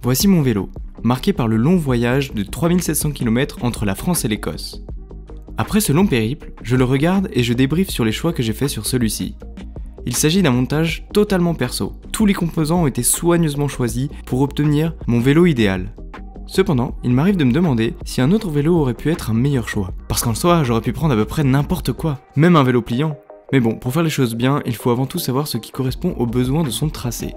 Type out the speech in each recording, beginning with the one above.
Voici mon vélo, marqué par le long voyage de 3700 km entre la France et l'Écosse. Après ce long périple, je le regarde et je débriefe sur les choix que j'ai faits sur celui-ci. Il s'agit d'un montage totalement perso. Tous les composants ont été soigneusement choisis pour obtenir mon vélo idéal. Cependant, il m'arrive de me demander si un autre vélo aurait pu être un meilleur choix. Parce qu'en soi, j'aurais pu prendre à peu près n'importe quoi, même un vélo pliant. Mais bon, pour faire les choses bien, il faut avant tout savoir ce qui correspond aux besoins de son tracé.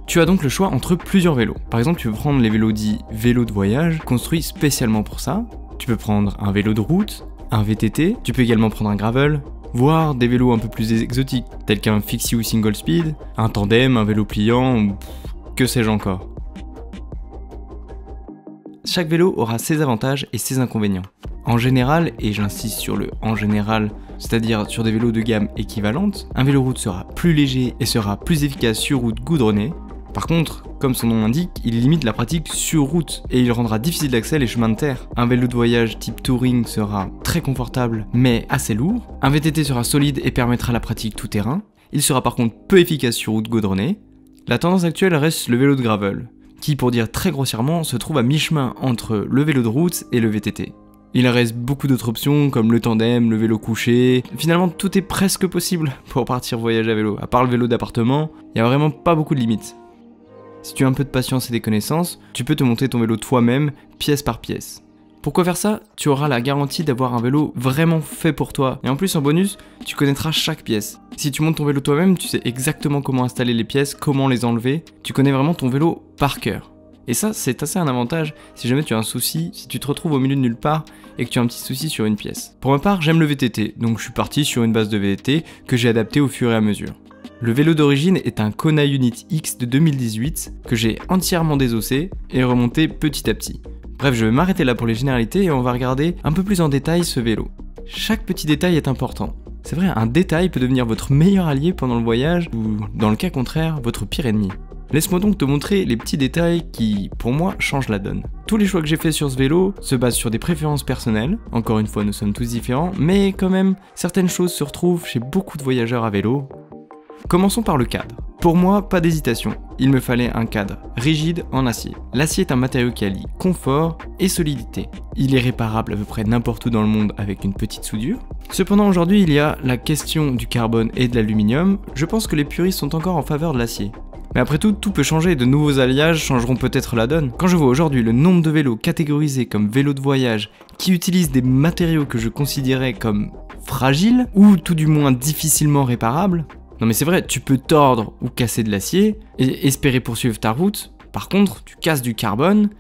Tu as donc le choix entre plusieurs vélos. Par exemple, tu peux prendre les vélos dits vélos de voyage, construits spécialement pour ça. Tu peux prendre un vélo de route, un VTT, tu peux également prendre un gravel, voire des vélos un peu plus exotiques, tels qu'un fixie ou single speed, un tandem, un vélo pliant, ou que sais-je encore. Chaque vélo aura ses avantages et ses inconvénients. En général, et j'insiste sur le en général, c'est-à-dire sur des vélos de gamme équivalente, un vélo route sera plus léger et sera plus efficace sur route goudronnée. Par contre, comme son nom l'indique, il limite la pratique sur route et il rendra difficile d'accès les chemins de terre. Un vélo de voyage type touring sera très confortable mais assez lourd. Un VTT sera solide et permettra la pratique tout terrain. Il sera par contre peu efficace sur route goudronnée. La tendance actuelle reste le vélo de gravel, qui pour dire très grossièrement se trouve à mi-chemin entre le vélo de route et le VTT. Il reste beaucoup d'autres options comme le tandem, le vélo couché. Finalement, tout est presque possible pour partir voyager à vélo. À part le vélo d'appartement, il n'y a vraiment pas beaucoup de limites. Si tu as un peu de patience et des connaissances, tu peux te monter ton vélo toi-même, pièce par pièce. Pourquoi faire ça? Tu auras la garantie d'avoir un vélo vraiment fait pour toi. Et en plus, en bonus, tu connaîtras chaque pièce. Si tu montes ton vélo toi-même, tu sais exactement comment installer les pièces, comment les enlever. Tu connais vraiment ton vélo par cœur. Et ça, c'est assez un avantage si jamais tu as un souci, si tu te retrouves au milieu de nulle part et que tu as un petit souci sur une pièce. Pour ma part, j'aime le VTT, donc je suis parti sur une base de VTT que j'ai adaptée au fur et à mesure. Le vélo d'origine est un Kona Unit X de 2018 que j'ai entièrement désossé et remonté petit à petit. Bref, je vais m'arrêter là pour les généralités et on va regarder un peu plus en détail ce vélo. Chaque petit détail est important. C'est vrai, un détail peut devenir votre meilleur allié pendant le voyage ou, dans le cas contraire, votre pire ennemi. Laisse-moi donc te montrer les petits détails qui, pour moi, changent la donne. Tous les choix que j'ai faits sur ce vélo se basent sur des préférences personnelles. Encore une fois, nous sommes tous différents, mais quand même, certaines choses se retrouvent chez beaucoup de voyageurs à vélo. Commençons par le cadre. Pour moi, pas d'hésitation, il me fallait un cadre rigide en acier. L'acier est un matériau qui allie confort et solidité. Il est réparable à peu près n'importe où dans le monde avec une petite soudure. Cependant, aujourd'hui, il y a la question du carbone et de l'aluminium. Je pense que les puristes sont encore en faveur de l'acier. Mais après tout, tout peut changer, de nouveaux alliages changeront peut-être la donne. Quand je vois aujourd'hui le nombre de vélos catégorisés comme vélos de voyage qui utilisent des matériaux que je considérais comme fragiles, ou tout du moins difficilement réparables, non mais c'est vrai, tu peux tordre ou casser de l'acier et espérer poursuivre ta route. Par contre, tu casses du carbone,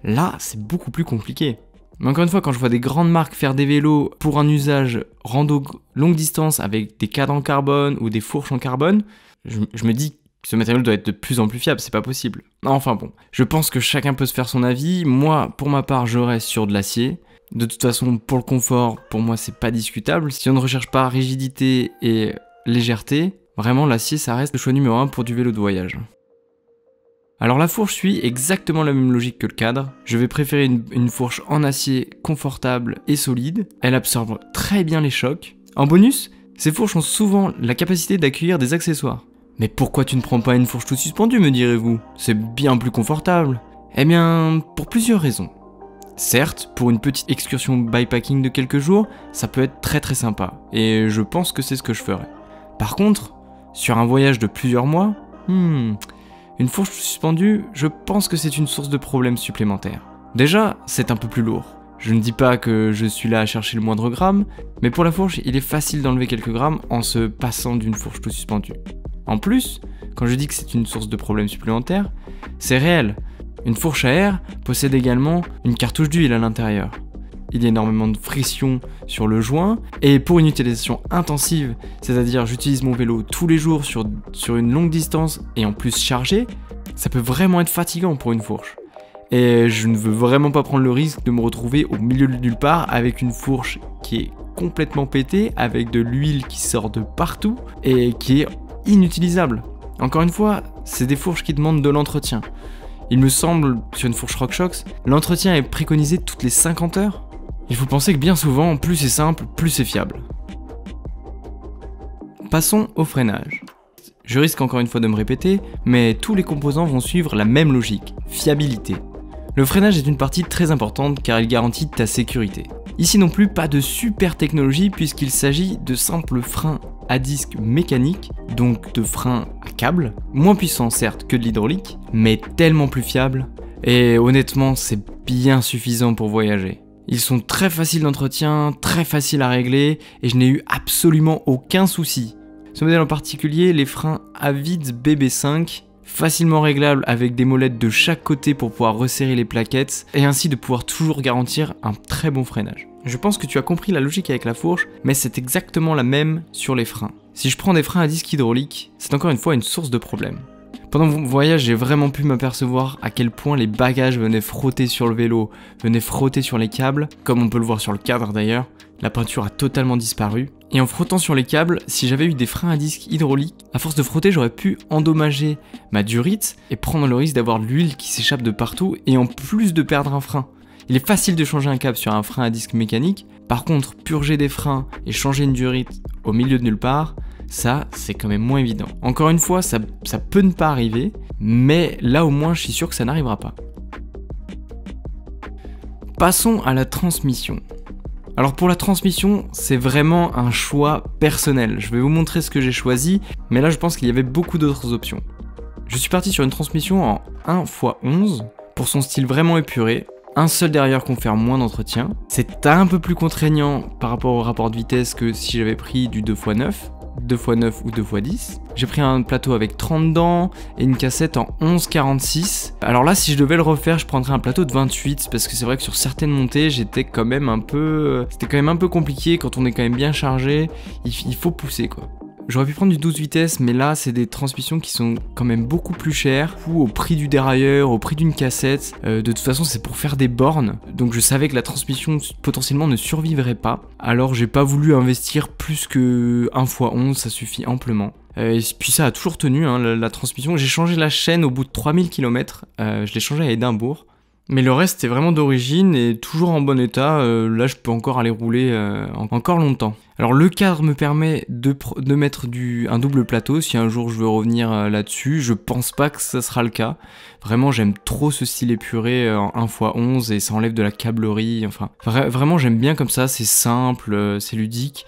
là c'est beaucoup plus compliqué. Mais encore une fois, quand je vois des grandes marques faire des vélos pour un usage rando longue distance avec des cadres en carbone ou des fourches en carbone, je me dis que ce matériau doit être de plus en plus fiable, c'est pas possible. Enfin bon, je pense que chacun peut se faire son avis. Moi, pour ma part, je reste sur de l'acier. De toute façon, pour le confort, pour moi c'est pas discutable. Si on ne recherche pas rigidité et légèreté, vraiment, l'acier, ça reste le choix numéro 1 pour du vélo de voyage. Alors la fourche suit exactement la même logique que le cadre. Je vais préférer une fourche en acier confortable et solide. Elle absorbe très bien les chocs. En bonus, ces fourches ont souvent la capacité d'accueillir des accessoires. Mais pourquoi tu ne prends pas une fourche tout suspendue, me direz-vous? C'est bien plus confortable. Eh bien, pour plusieurs raisons. Certes, pour une petite excursion bikepacking de quelques jours, ça peut être très très sympa. Et je pense que c'est ce que je ferai. Par contre, sur un voyage de plusieurs mois, une fourche suspendue, je pense que c'est une source de problèmes supplémentaires. Déjà, c'est un peu plus lourd. Je ne dis pas que je suis là à chercher le moindre gramme, mais pour la fourche, il est facile d'enlever quelques grammes en se passant d'une fourche tout suspendue. En plus, quand je dis que c'est une source de problèmes supplémentaires, c'est réel. Une fourche à air possède également une cartouche d'huile à l'intérieur. Il y a énormément de friction sur le joint, et pour une utilisation intensive, c'est-à-dire j'utilise mon vélo tous les jours sur une longue distance et en plus chargé, ça peut vraiment être fatigant pour une fourche. Et je ne veux vraiment pas prendre le risque de me retrouver au milieu de nulle part avec une fourche qui est complètement pétée, avec de l'huile qui sort de partout et qui est inutilisable. Encore une fois, c'est des fourches qui demandent de l'entretien. Il me semble, sur une fourche RockShox, l'entretien est préconisé toutes les 50 heures. Il faut penser que bien souvent, plus c'est simple, plus c'est fiable. Passons au freinage. Je risque encore une fois de me répéter, mais tous les composants vont suivre la même logique, fiabilité. Le freinage est une partie très importante car il garantit ta sécurité. Ici non plus pas de super technologie puisqu'il s'agit de simples freins à disque mécaniques, donc de freins à câble, moins puissants certes que de l'hydraulique, mais tellement plus fiables, et honnêtement c'est bien suffisant pour voyager. Ils sont très faciles d'entretien, très faciles à régler, et je n'ai eu absolument aucun souci. Ce modèle en particulier, les freins Avids BB5, facilement réglables avec des molettes de chaque côté pour pouvoir resserrer les plaquettes, et ainsi de pouvoir toujours garantir un très bon freinage. Je pense que tu as compris la logique avec la fourche, mais c'est exactement la même sur les freins. Si je prends des freins à disque hydraulique, c'est encore une fois une source de problème. Pendant mon voyage, j'ai vraiment pu m'apercevoir à quel point les bagages venaient frotter sur le vélo, venaient frotter sur les câbles, comme on peut le voir sur le cadre d'ailleurs. La peinture a totalement disparu. Et en frottant sur les câbles, si j'avais eu des freins à disque hydrauliques, à force de frotter, j'aurais pu endommager ma durite et prendre le risque d'avoir de l'huile qui s'échappe de partout et en plus de perdre un frein. Il est facile de changer un câble sur un frein à disque mécanique, par contre purger des freins et changer une durite au milieu de nulle part, ça c'est quand même moins évident. Encore une fois, ça peut ne pas arriver, mais là au moins je suis sûr que ça n'arrivera pas. Passons à la transmission. Alors pour la transmission, c'est vraiment un choix personnel. Je vais vous montrer ce que j'ai choisi, mais là je pense qu'il y avait beaucoup d'autres options. Je suis parti sur une transmission en 1x11, pour son style vraiment épuré. Un seul derrière confère moins d'entretien. C'est un peu plus contraignant par rapport au rapport de vitesse que si j'avais pris du 2x9, 2x9 ou 2x10. J'ai pris un plateau avec 30 dents et une cassette en 11,46. Alors là, si je devais le refaire, je prendrais un plateau de 28 parce que c'est vrai que sur certaines montées, c'était quand même un peu compliqué quand on est quand même bien chargé. Il faut pousser quoi. J'aurais pu prendre du 12 vitesses, mais là, c'est des transmissions qui sont quand même beaucoup plus chères. Au prix du dérailleur, au prix d'une cassette. De toute façon, c'est pour faire des bornes. Donc je savais que la transmission potentiellement ne survivrait pas. Alors j'ai pas voulu investir plus que 1x11, ça suffit amplement. Et puis ça a toujours tenu, hein, la transmission. J'ai changé la chaîne au bout de 3000 km. Je l'ai changé à Édimbourg. Mais le reste est vraiment d'origine et toujours en bon état. Là, je peux encore aller rouler encore longtemps. Alors le cadre me permet de mettre un double plateau si un jour je veux revenir là-dessus. Je pense pas que ça sera le cas. Vraiment, j'aime trop ce style épuré en 1x11 et ça enlève de la câblerie. Enfin, vraiment, j'aime bien comme ça. C'est simple, c'est ludique.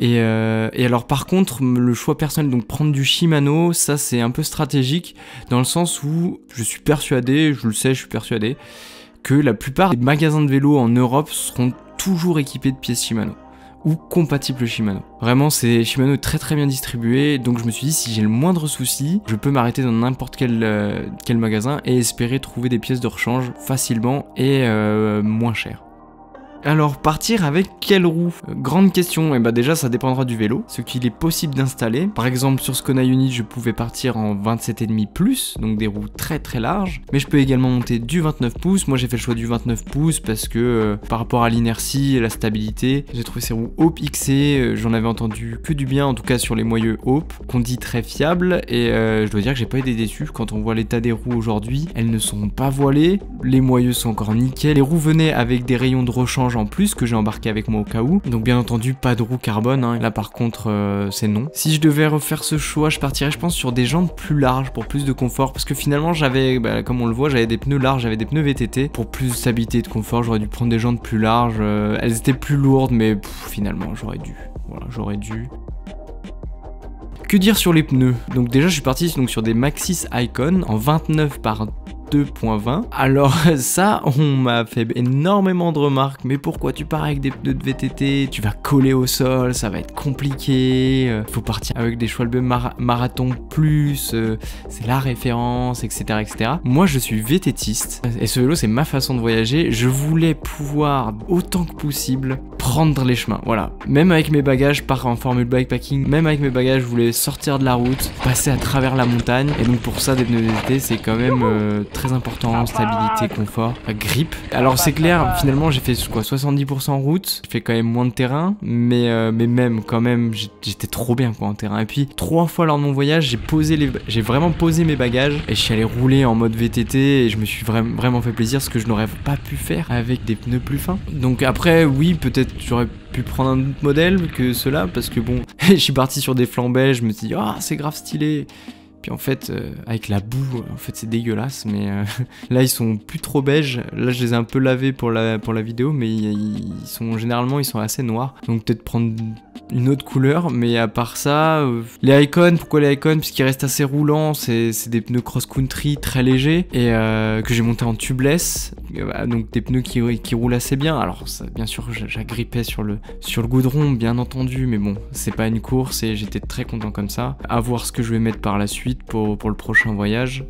Et alors par contre, le choix personnel, donc prendre du Shimano, ça c'est un peu stratégique dans le sens où je suis persuadé, que la plupart des magasins de vélos en Europe seront toujours équipés de pièces Shimano ou compatibles Shimano. Vraiment, Shimano est très très bien distribué, donc je me suis dit si j'ai le moindre souci, je peux m'arrêter dans n'importe quel magasin et espérer trouver des pièces de rechange facilement et moins chères. Alors partir avec quelle roue? Grande question, et bah déjà ça dépendra du vélo, ce qu'il est possible d'installer. Par exemple sur ce Kona Unit je pouvais partir en 27,5 plus, donc des roues très très larges, mais je peux également monter du 29 pouces, moi j'ai fait le choix du 29 pouces parce que par rapport à l'inertie et la stabilité, j'ai trouvé ces roues Hope XC, j'en avais entendu que du bien, en tout cas sur les moyeux Hope, qu'on dit très fiables, et je dois dire que j'ai pas été déçu quand on voit l'état des roues aujourd'hui, elles ne sont pas voilées, les moyeux sont encore nickel, les roues venaient avec des rayons de rechange en plus que j'ai embarqué avec moi au cas où, donc bien entendu pas de roue carbone, hein. Là par contre c'est non. Si je devais refaire ce choix, je partirais je pense sur des jantes plus larges pour plus de confort, parce que finalement j'avais, comme on le voit, j'avais des pneus larges, j'avais des pneus VTT, pour plus de stabilité et de confort j'aurais dû prendre des jantes plus larges, elles étaient plus lourdes mais finalement j'aurais dû. Que dire sur les pneus? Donc déjà je suis parti sur des Maxxis Icon en 29 par 2.20. Alors ça, on m'a fait énormément de remarques. Mais pourquoi tu pars avec des pneus de VTT? Tu vas coller au sol, ça va être compliqué. Faut partir avec des Schwalbe Marathon Plus. C'est la référence, etc., etc. Moi, je suis VTTiste. Et ce vélo, c'est ma façon de voyager. Je voulais pouvoir, autant que possible, prendre les chemins. Voilà. Même avec mes bagages, je pars en formule bikepacking. Même avec mes bagages, je voulais sortir de la route, passer à travers la montagne. Et donc pour ça, des pneus VTT, c'est quand même très très important, stabilité, confort, grip. Alors c'est clair, finalement j'ai fait quoi, 70% route, j'ai fait quand même moins de terrain, mais même quand même j'étais trop bien quoi en terrain. Et puis 3 fois lors de mon voyage, j'ai vraiment posé mes bagages et je suis allé rouler en mode VTT et je me suis vraiment fait plaisir, ce que je n'aurais pas pu faire avec des pneus plus fins. Donc après oui, peut-être j'aurais pu prendre un autre modèle que cela, parce que bon, je suis parti sur des flancs beige, je me suis dit ah c'est grave stylé. Puis en fait, avec la boue, en fait c'est dégueulasse, mais là ils sont plus trop beige. Là je les ai un peu lavés pour la vidéo, mais généralement ils sont assez noirs. Donc peut-être prendre une autre couleur, mais à part ça, les Icon, pourquoi les Icon? Puisqu'ils restent assez roulants, c'est des pneus cross-country très légers et que j'ai monté en tubeless, donc des pneus qui roulent assez bien. Alors ça, bien sûr j'agrippais sur le goudron bien entendu, mais bon c'est pas une course et j'étais très content comme ça. À voir ce que je vais mettre par la suite pour le prochain voyage.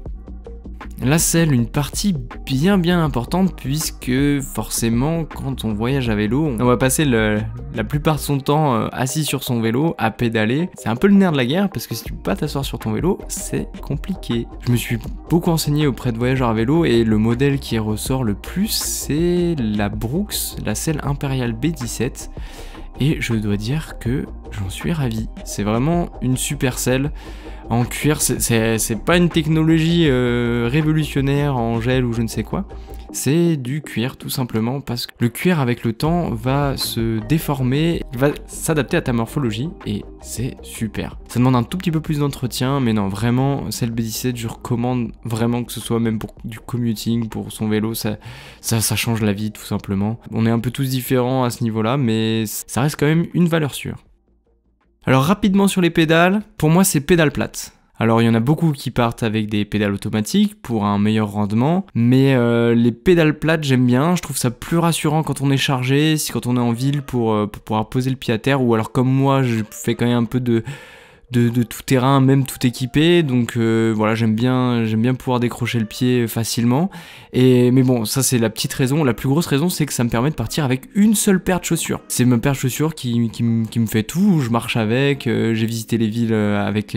La selle, une partie bien importante, puisque forcément quand on voyage à vélo, on va passer la plupart de son temps assis sur son vélo à pédaler. C'est un peu le nerf de la guerre, parce que si tu peux pas t'asseoir sur ton vélo, c'est compliqué. Je me suis beaucoup renseigné auprès de voyageurs à vélo et le modèle qui ressort le plus, c'est la Brooks, la selle Imperial B17. Et je dois dire que j'en suis ravi. C'est vraiment une super selle. En cuir, c'est pas une technologie révolutionnaire en gel ou je ne sais quoi. C'est du cuir tout simplement, parce que le cuir avec le temps va se déformer, il va s'adapter à ta morphologie et c'est super. Ça demande un tout petit peu plus d'entretien, mais non vraiment, celle B17 je recommande vraiment, que ce soit même pour du commuting, pour son vélo, ça change la vie tout simplement. On est un peu tous différents à ce niveau-là, mais ça reste quand même une valeur sûre. Alors rapidement sur les pédales, pour moi c'est pédale plate. Alors il y en a beaucoup qui partent avec des pédales automatiques pour un meilleur rendement, mais les pédales plates j'aime bien, je trouve ça plus rassurant quand on est chargé, quand on est en ville pour pouvoir poser le pied à terre, ou alors comme moi je fais quand même un peu de tout terrain, même tout équipé, donc voilà, j'aime bien pouvoir décrocher le pied facilement. Mais bon, ça c'est la petite raison. La plus grosse raison, c'est que ça me permet de partir avec une seule paire de chaussures. C'est ma paire de chaussures qui me fait tout. Je marche avec, j'ai visité les villes avec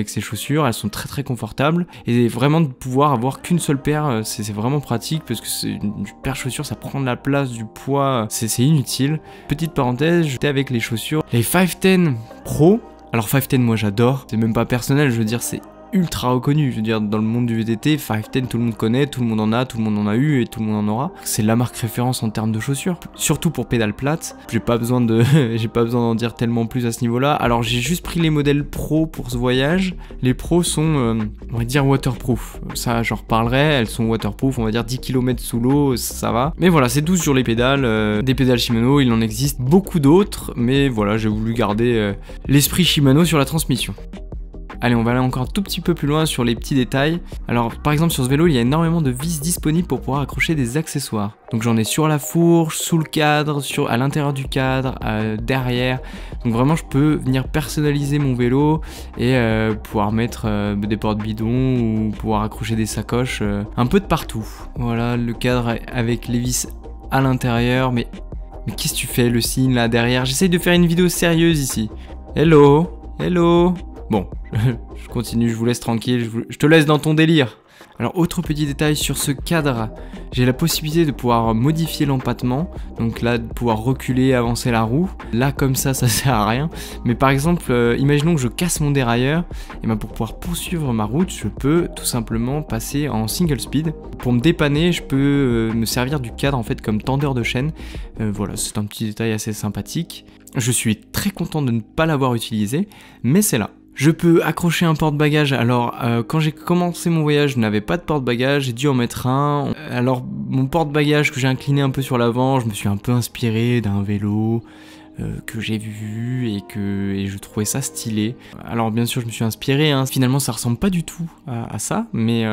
ces chaussures, elles sont très confortables, et vraiment de pouvoir avoir qu'une seule paire, c'est vraiment pratique, parce que c'est une paire de chaussures, ça prend de la place, du poids, c'est inutile. Petite parenthèse, j'étais avec les chaussures, les 510 Pro. Alors 510 moi j'adore, c'est même pas personnel, je veux dire c'est ultra reconnu, je veux dire dans le monde du VTT, 510 tout le monde connaît, tout le monde en a, tout le monde en a eu et tout le monde en aura. C'est la marque référence en termes de chaussures, surtout pour pédale plate. J'ai pas besoin d'en dire tellement plus à ce niveau-là. Alors j'ai juste pris les modèles pro pour ce voyage. Les pros sont, on va dire waterproof. Ça j'en reparlerai, elles sont waterproof, on va dire 10 km sous l'eau, ça va. Mais voilà, c'est 12 sur les pédales, des pédales Shimano, il en existe beaucoup d'autres, mais voilà, j'ai voulu garder l'esprit Shimano sur la transmission. Allez, on va aller encore un tout petit peu plus loin sur les petits détails. Alors, par exemple, sur ce vélo, il y a énormément de vis disponibles pour pouvoir accrocher des accessoires. Donc j'en ai sur la fourche, sous le cadre, à l'intérieur du cadre, derrière. Donc vraiment, je peux venir personnaliser mon vélo et pouvoir mettre des porte-bidons ou pouvoir accrocher des sacoches un peu de partout. Voilà, le cadre avec les vis à l'intérieur. Mais qu'est-ce que tu fais, le signe là derrière? J'essaye de faire une vidéo sérieuse ici. Hello, hello. Bon, je continue, je vous laisse tranquille, je te laisse dans ton délire. Alors, autre petit détail sur ce cadre, j'ai la possibilité de pouvoir modifier l'empattement, donc là, de pouvoir reculer, avancer la roue. Là, comme ça sert à rien. Mais par exemple, imaginons que je casse mon dérailleur, et ben pour pouvoir poursuivre ma route, je peux tout simplement passer en single speed. Pour me dépanner, je peux me servir du cadre en fait comme tendeur de chaîne. Voilà, c'est un petit détail assez sympathique. Je suis très content de ne pas l'avoir utilisé, mais c'est là. Je peux accrocher un porte-bagages. Alors quand j'ai commencé mon voyage, je n'avais pas de porte-bagages, j'ai dû en mettre un. Alors mon porte-bagages que j'ai incliné un peu sur l'avant, je me suis un peu inspiré d'un vélo que j'ai vu et je trouvais ça stylé. Alors bien sûr je me suis inspiré, hein. Finalement ça ressemble pas du tout à ça, mais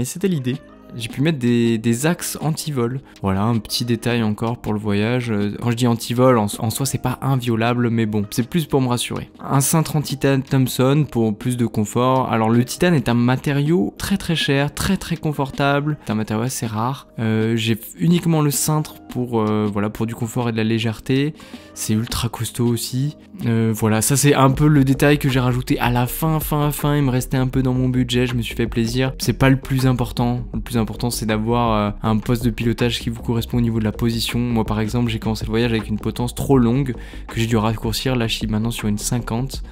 c'était l'idée. J'ai pu mettre des axes anti-vol. Voilà, un petit détail encore pour le voyage. Quand je dis anti-vol, en soi, c'est pas inviolable, mais bon, c'est plus pour me rassurer. Un cintre en titane Thomson pour plus de confort. Alors, le titane est un matériau très cher, très confortable. C'est un matériau assez rare. J'ai uniquement le cintre pour du confort et de la légèreté. C'est ultra costaud aussi. Voilà, ça c'est un peu le détail que j'ai rajouté à la fin. Il me restait un peu dans mon budget, je me suis fait plaisir. C'est pas le plus important. Le plus important c'est d'avoir un poste de pilotage qui vous correspond au niveau de la position. Moi par exemple j'ai commencé le voyage avec une potence trop longue que j'ai dû raccourcir, là je suis maintenant sur une 50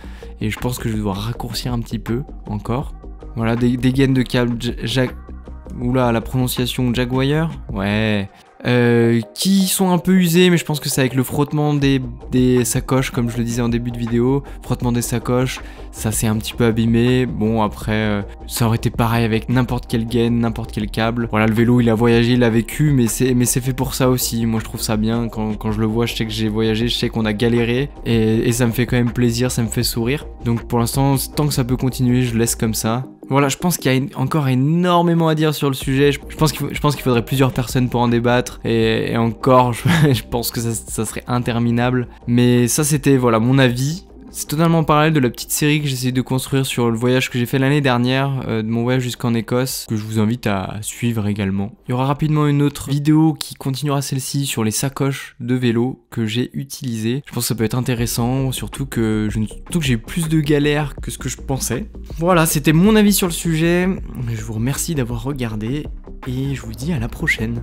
et je pense que je vais devoir raccourcir un petit peu encore. Voilà, des gaines de câble oula, la prononciation Jaguar, ouais, qui sont un peu usées, mais je pense que c'est avec le frottement des sacoches, comme je le disais en début de vidéo, frottement des sacoches, ça s'est un petit peu abîmé. Bon après, ça aurait été pareil avec n'importe quelle gaine, n'importe quel câble. Voilà, le vélo il a voyagé, il a vécu, mais c'est fait pour ça aussi. Moi je trouve ça bien, quand je le vois, je sais que j'ai voyagé, je sais qu'on a galéré, et ça me fait quand même plaisir, ça me fait sourire. Donc pour l'instant, tant que ça peut continuer, je laisse comme ça. Voilà, je pense qu'il y a encore énormément à dire sur le sujet. Je pense qu'il faudrait plusieurs personnes pour en débattre. Et encore, je pense que ça serait interminable. Mais ça, c'était voilà mon avis. C'est totalement parallèle de la petite série que j'ai essayé de construire sur le voyage que j'ai fait l'année dernière, de mon voyage jusqu'en Écosse, que je vous invite à suivre également. Il y aura rapidement une autre vidéo qui continuera celle-ci sur les sacoches de vélo que j'ai utilisées. Je pense que ça peut être intéressant, surtout que j'ai eu plus de galères que ce que je pensais. Voilà, c'était mon avis sur le sujet. Je vous remercie d'avoir regardé et je vous dis à la prochaine.